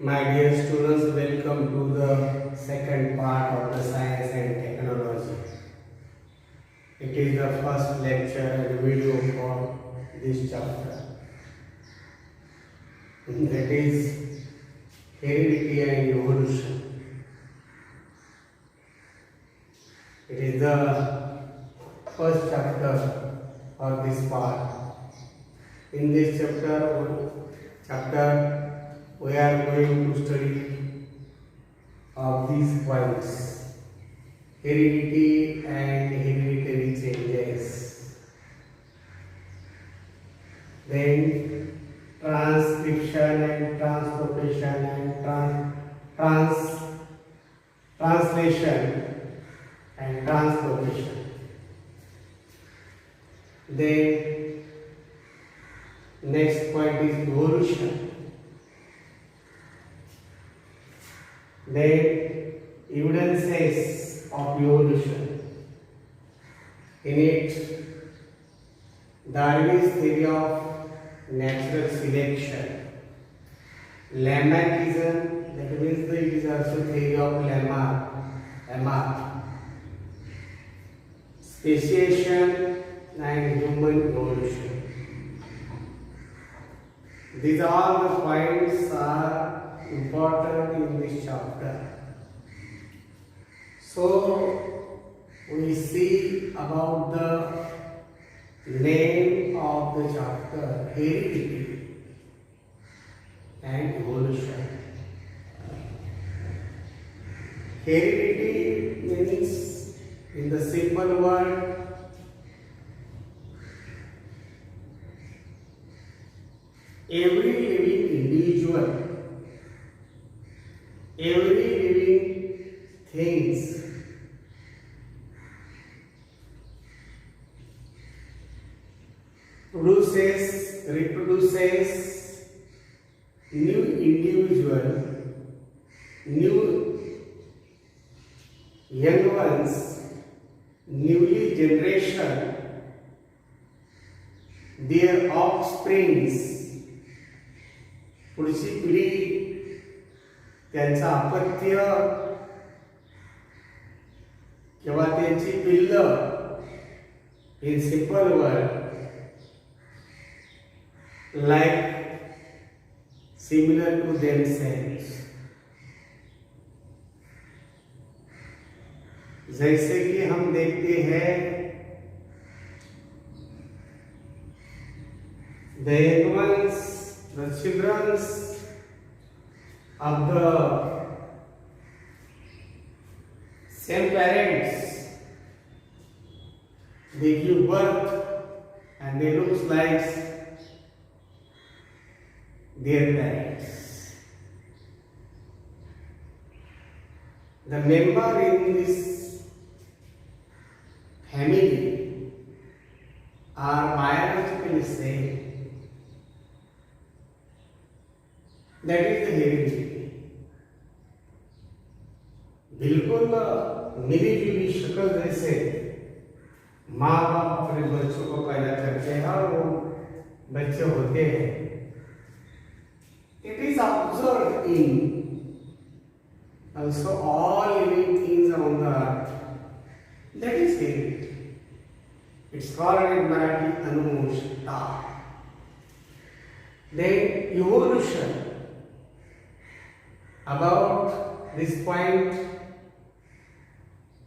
My dear students, welcome to the second part of the science and technology. It is the first lecture and video for this chapter. That is heredity and evolution. It is the first chapter of this part. In this chapter we are going to study of these points: heredity and hereditary changes, then transcription and transportation and translation and transportation. Then next point is evolution. Then evidences of evolution. In it, Darwin's theory of natural selection, Lamarckism, that means it is also theory of Lamarck, speciation and human evolution. These all the points are important in this chapter. So we see about the name of the chapter: heredity and evolution. Heredity means, in the simple word, every living individual, every living things reproduces new individual, new young ones, newly generation, their offsprings, पुढची पिढी, त्यांचा अपत्य किंवा त्यांची पिल्ल, in simple word, like similar to themselves. जैसे कि हम देखते हैं, the young ones, the children of the same parents, they give birth and they look like their parents. The member in this family are biologically same. That is the heredity. बिल्कुल मिली जुली शक्ल जैसे माँ बाप अपने बच्चों को पैदा करते हैं और वो बच्चे होते हैं. It is observed in also all living things on the earth. That is heredity. It's called in Marathi Anuvanshikta. Then evolution. About this point,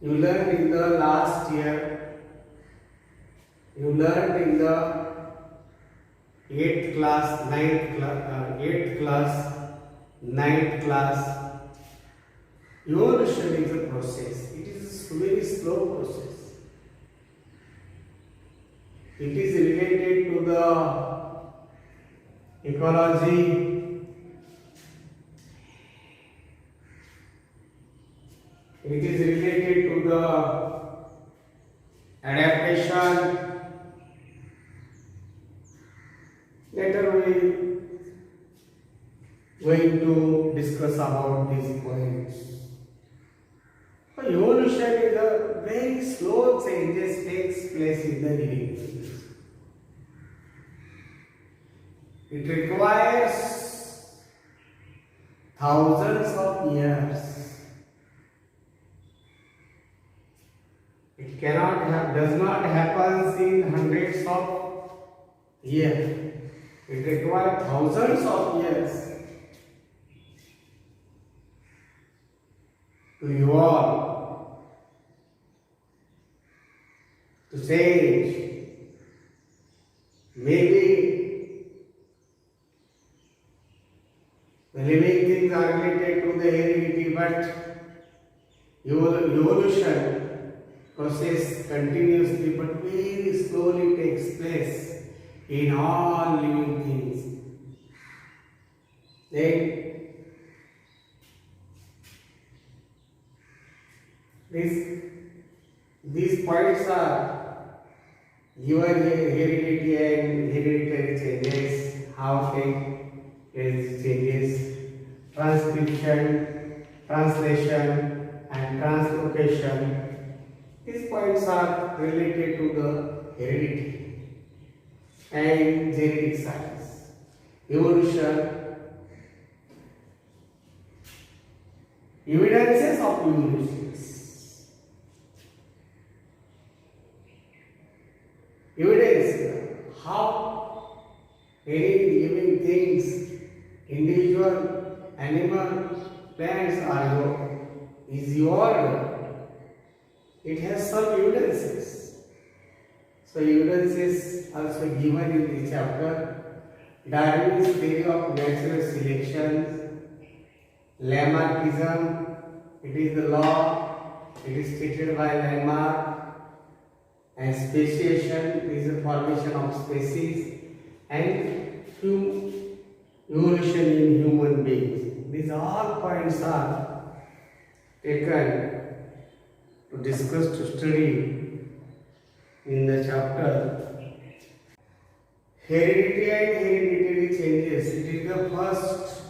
you learned in the last year, you learned in the 8th class, 9th class. Evolution is a process. It is a very slow process. It is related to the ecology, it is related to the adaptation. Later we going to discuss about these points. So evolution is a very slow changes takes place in the living things. It requires thousands of years. It does not happen in hundreds of years. It requires thousands of years to evolve, to change. Maybe the living things are related to the heredity, but evolution process continuously but very slowly takes place in all living things. Then these points are given heredity and hereditary changes, how things changes, transcription, translation and translocation. These points are related to the heredity and genetic science, evolution, evidences of evolutions, evidence how any living things, individual, animal, plants is evolved. It has some evidences. So evidences also given in this chapter. Darwin's theory of natural selection, Lamarckism, it is the law, it is stated by Lamarck, and speciation is the formation of species, and evolution in human beings. These all points are taken to discuss, to study in the chapter heredity and hereditary changes. It is the first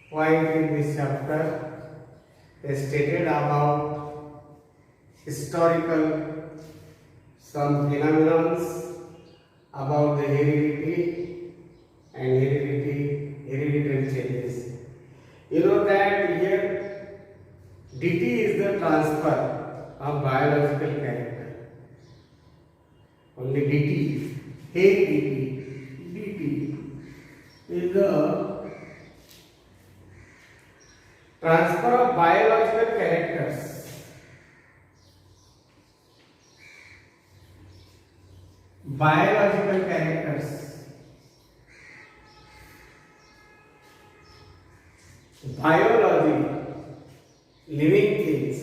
point in this chapter. They stated about historical some phenomena about the heredity and hereditary changes. You know that here DT is the transfer of biological character. Only DT, DT is the transfer of biological characters. Biological characters. Biology, living things,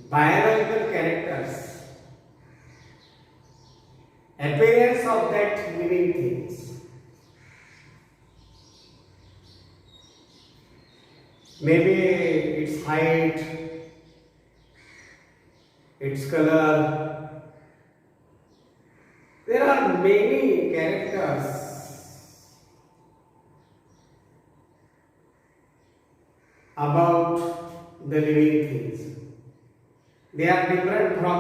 biological characters, appearance of that living things. Maybe its height, its color. There are many characters about the living things. They are different from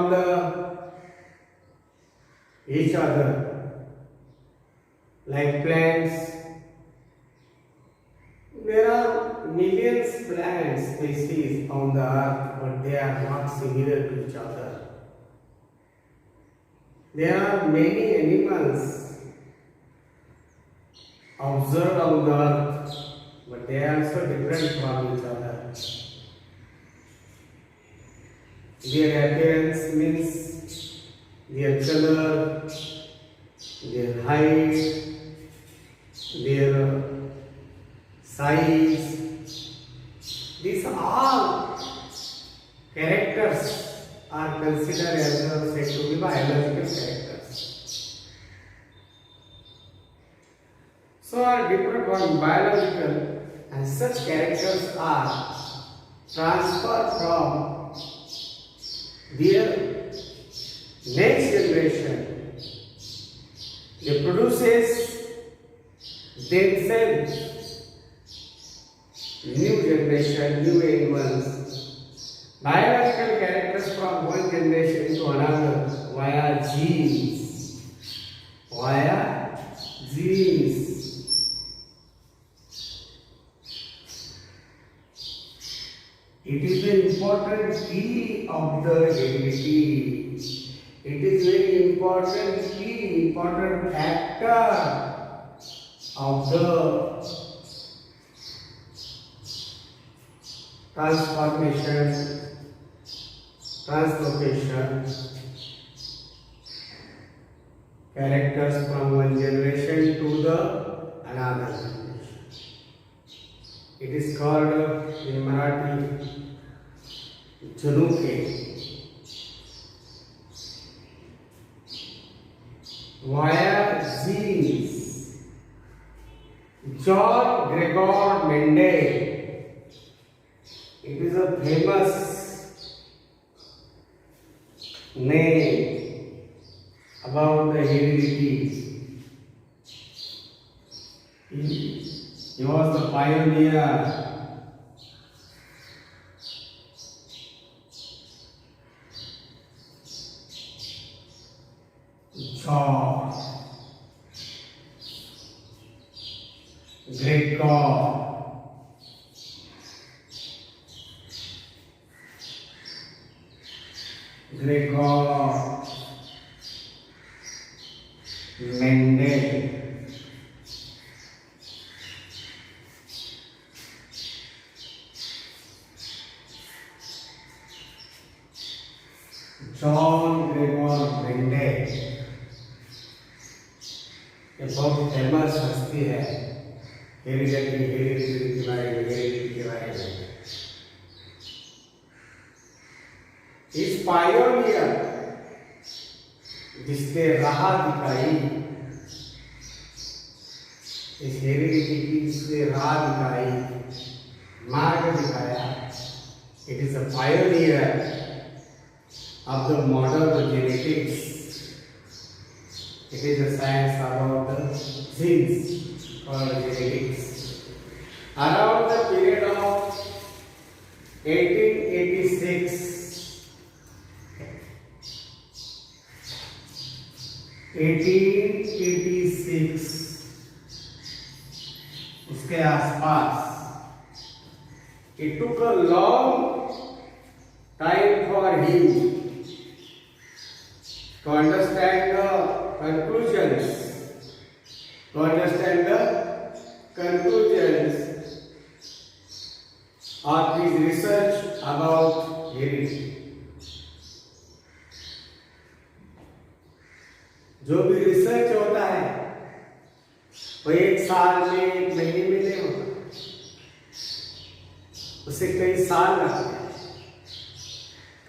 each other. Like plants, there are millions plant species on the earth, but they are not similar to each other. There are many animals observed on the earth, but they are also different from each other. Their appearance means their color, their height, their size. These all characters are considered as said to be biological characters. So are different from biological, and such characters are transferred from their next generation. They produces themselves new generation, new animals, biological characters from one generation to another via genes. Via genes. important key of the heredity. It is very important key, important factor of the transformation, translocation, characters from one generation to the another generation. It is called in Marathi Januke. Via genes. John Gregor Mendel. It is a famous name about the heredity. He was the pioneer. John Gregor Mendel. John Gregor Mendel ये बहुत famous हस्ती है heredity के बारे में। इस pioneer जिसने राह दिखाई, इस हेरिडिटी की जिसने राह दिखाई, मार्ग दिखाया, it is a pioneer of the modern genetics. It is a science about the genes called genetics. Around the period of 1886, 1886 उसके आसपास, it took a long time for him to understand the conclusions of his research about heredity. जो भी research होता है वो एक साल में, एक महीने में नहीं होता, उसे कई साल लगते हैं।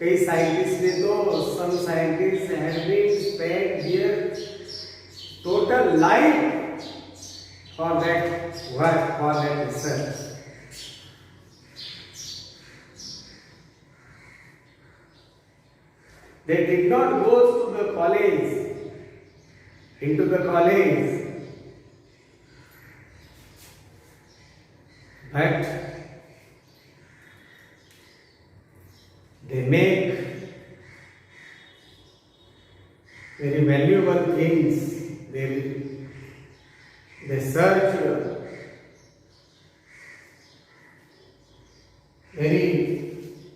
कई साइंटिस्ट ने तो some scientists have been spent their total life for that work, for that research. They did not go to the college, into the college, but they make very valuable things. They search very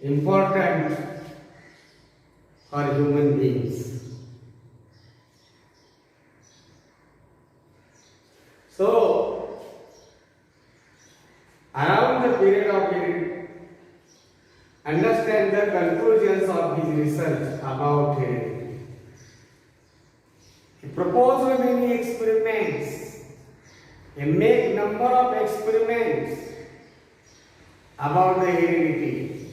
important for human beings. So, around the period of understand the conclusions of his research about heredity. He proposed many experiments. He made number of experiments about the heredity.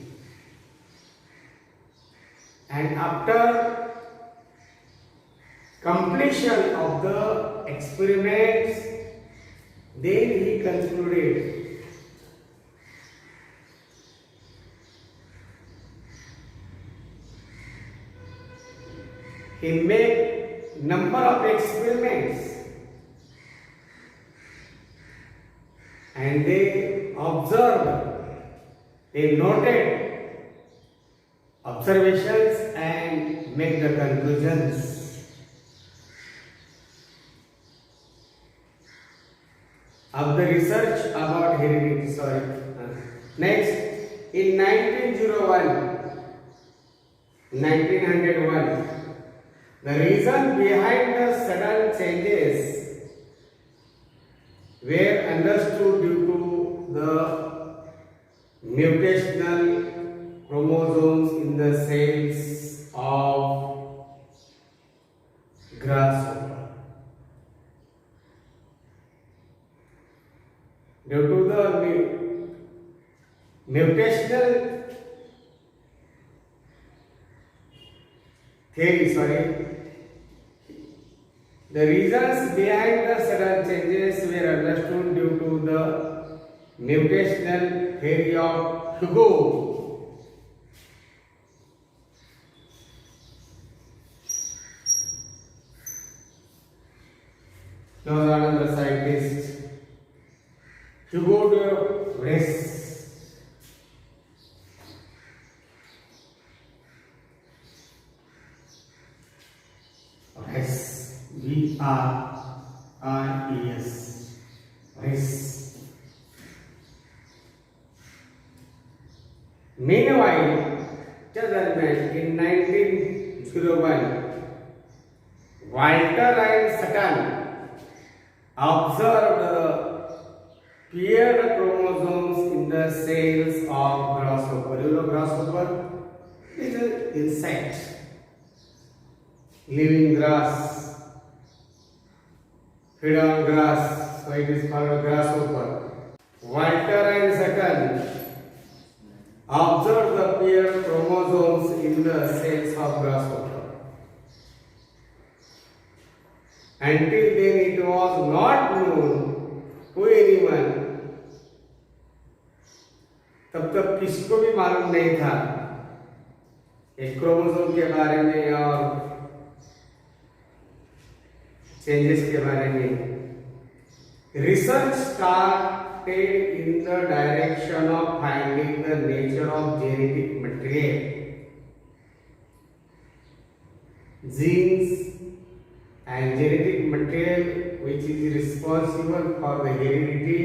And after completion of the experiments, then he concluded he made number of experiments and they observed, they noted observations and made the conclusions of the research about heredity. Next, in 1901, 1901. The reason behind the sudden changes were understood due to the mutational chromosomes in the cells of grasshopper. Due to the mutational theory, the reasons behind the sudden changes were understood due to the mutational theory of Hugo. Now another scientist, Hugo de Vries. V-R-I-E-S. Vries. Meanwhile, in 1901, Walter and Sutton observed paired chromosomes in the cells of grasshopper. You know grasshopper is an insect, living grass, feed on grass, so it is called a grasshopper. Walter and Sutton observed the paired chromosomes in the cells of grasshopper. Until then it was not known to anyone. तब तक किसको भी मालूम नहीं था एक chromosome के बारे में और चेंजेस के बारे में. Research started in the direction of finding the nature of genetic material, genes and genetic material which is responsible for the heredity,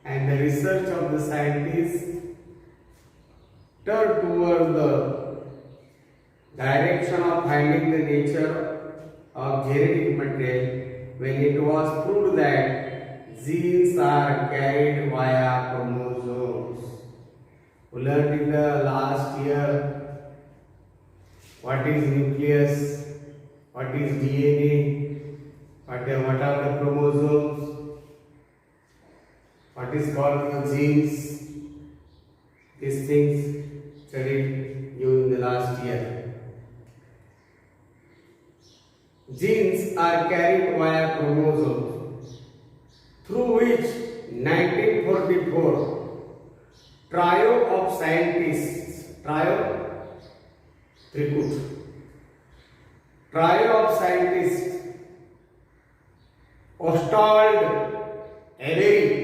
and the research of the scientists turned toward the direction of finding the nature of genetic material when it was proved that genes are carried via chromosomes. We learned in the last year what is nucleus, what is DNA, what are the chromosomes, what is called the genes. These things studied you in the last year. Genes are carried via chromosomes, through which 1944 trio of scientists, trio of scientists, Ostwald Avery,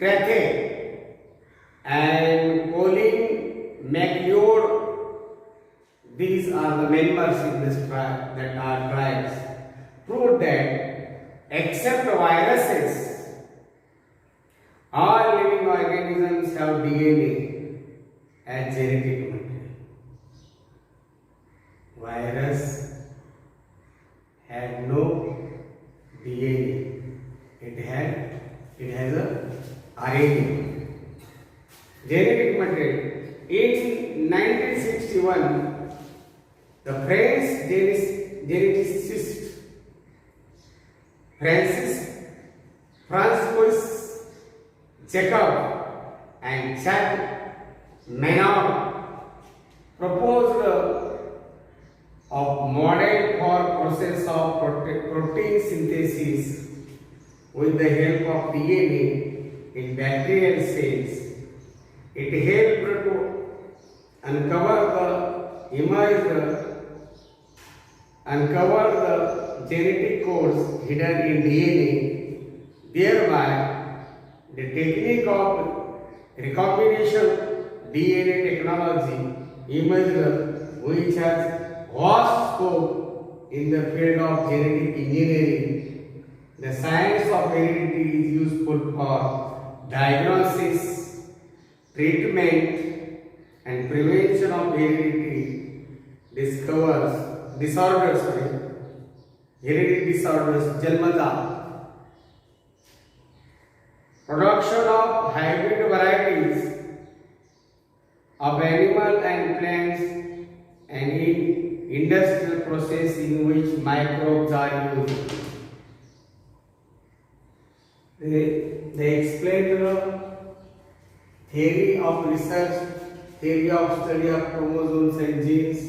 McCarthy, and Colin McLeod. These are the members in this tribe that are tribes. Proved that except viruses, all living organisms have DNA as genetic material. Virus had no DNA. It has a RNA. Genetic material. In 1961, the French geneticist Francois Jacob and Jacques Maynard proposed a model for process of protein synthesis with the help of DNA in bacterial cells. It helped to uncover the genetic codes hidden in DNA. Thereby, the technique of recombination DNA technology emerged, which has vast scope in the field of genetic engineering The science of heredity is useful for diagnosis, treatment, and prevention of hereditary hereditary disorders, jalmata. Production of hybrid varieties of animal and plants, and in industrial process in which microbes are used. They explain the theory of research, theory of study of chromosomes and genes,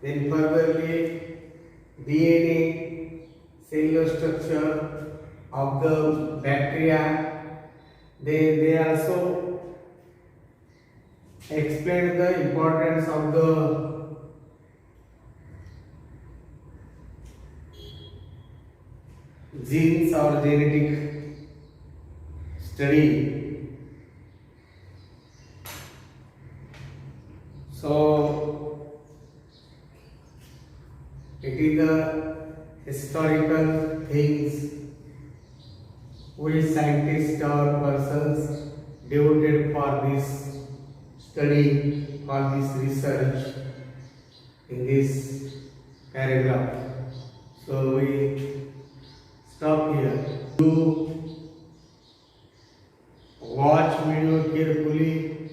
then furtherly DNA, cellular structure of the bacteria. They also explain the importance of the genes or genetic study. So it is the historical things which scientists or persons devoted for this study, for this research in this paragraph. So we stop here. You watch video carefully,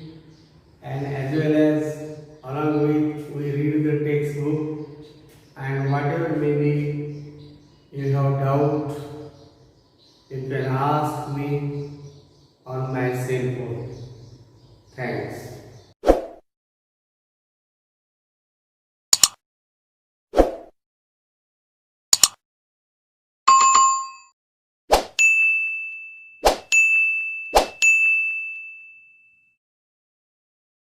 and as well as along with we read the textbook, and whatever may be you have doubt, you can ask me on my cell phone. Thanks.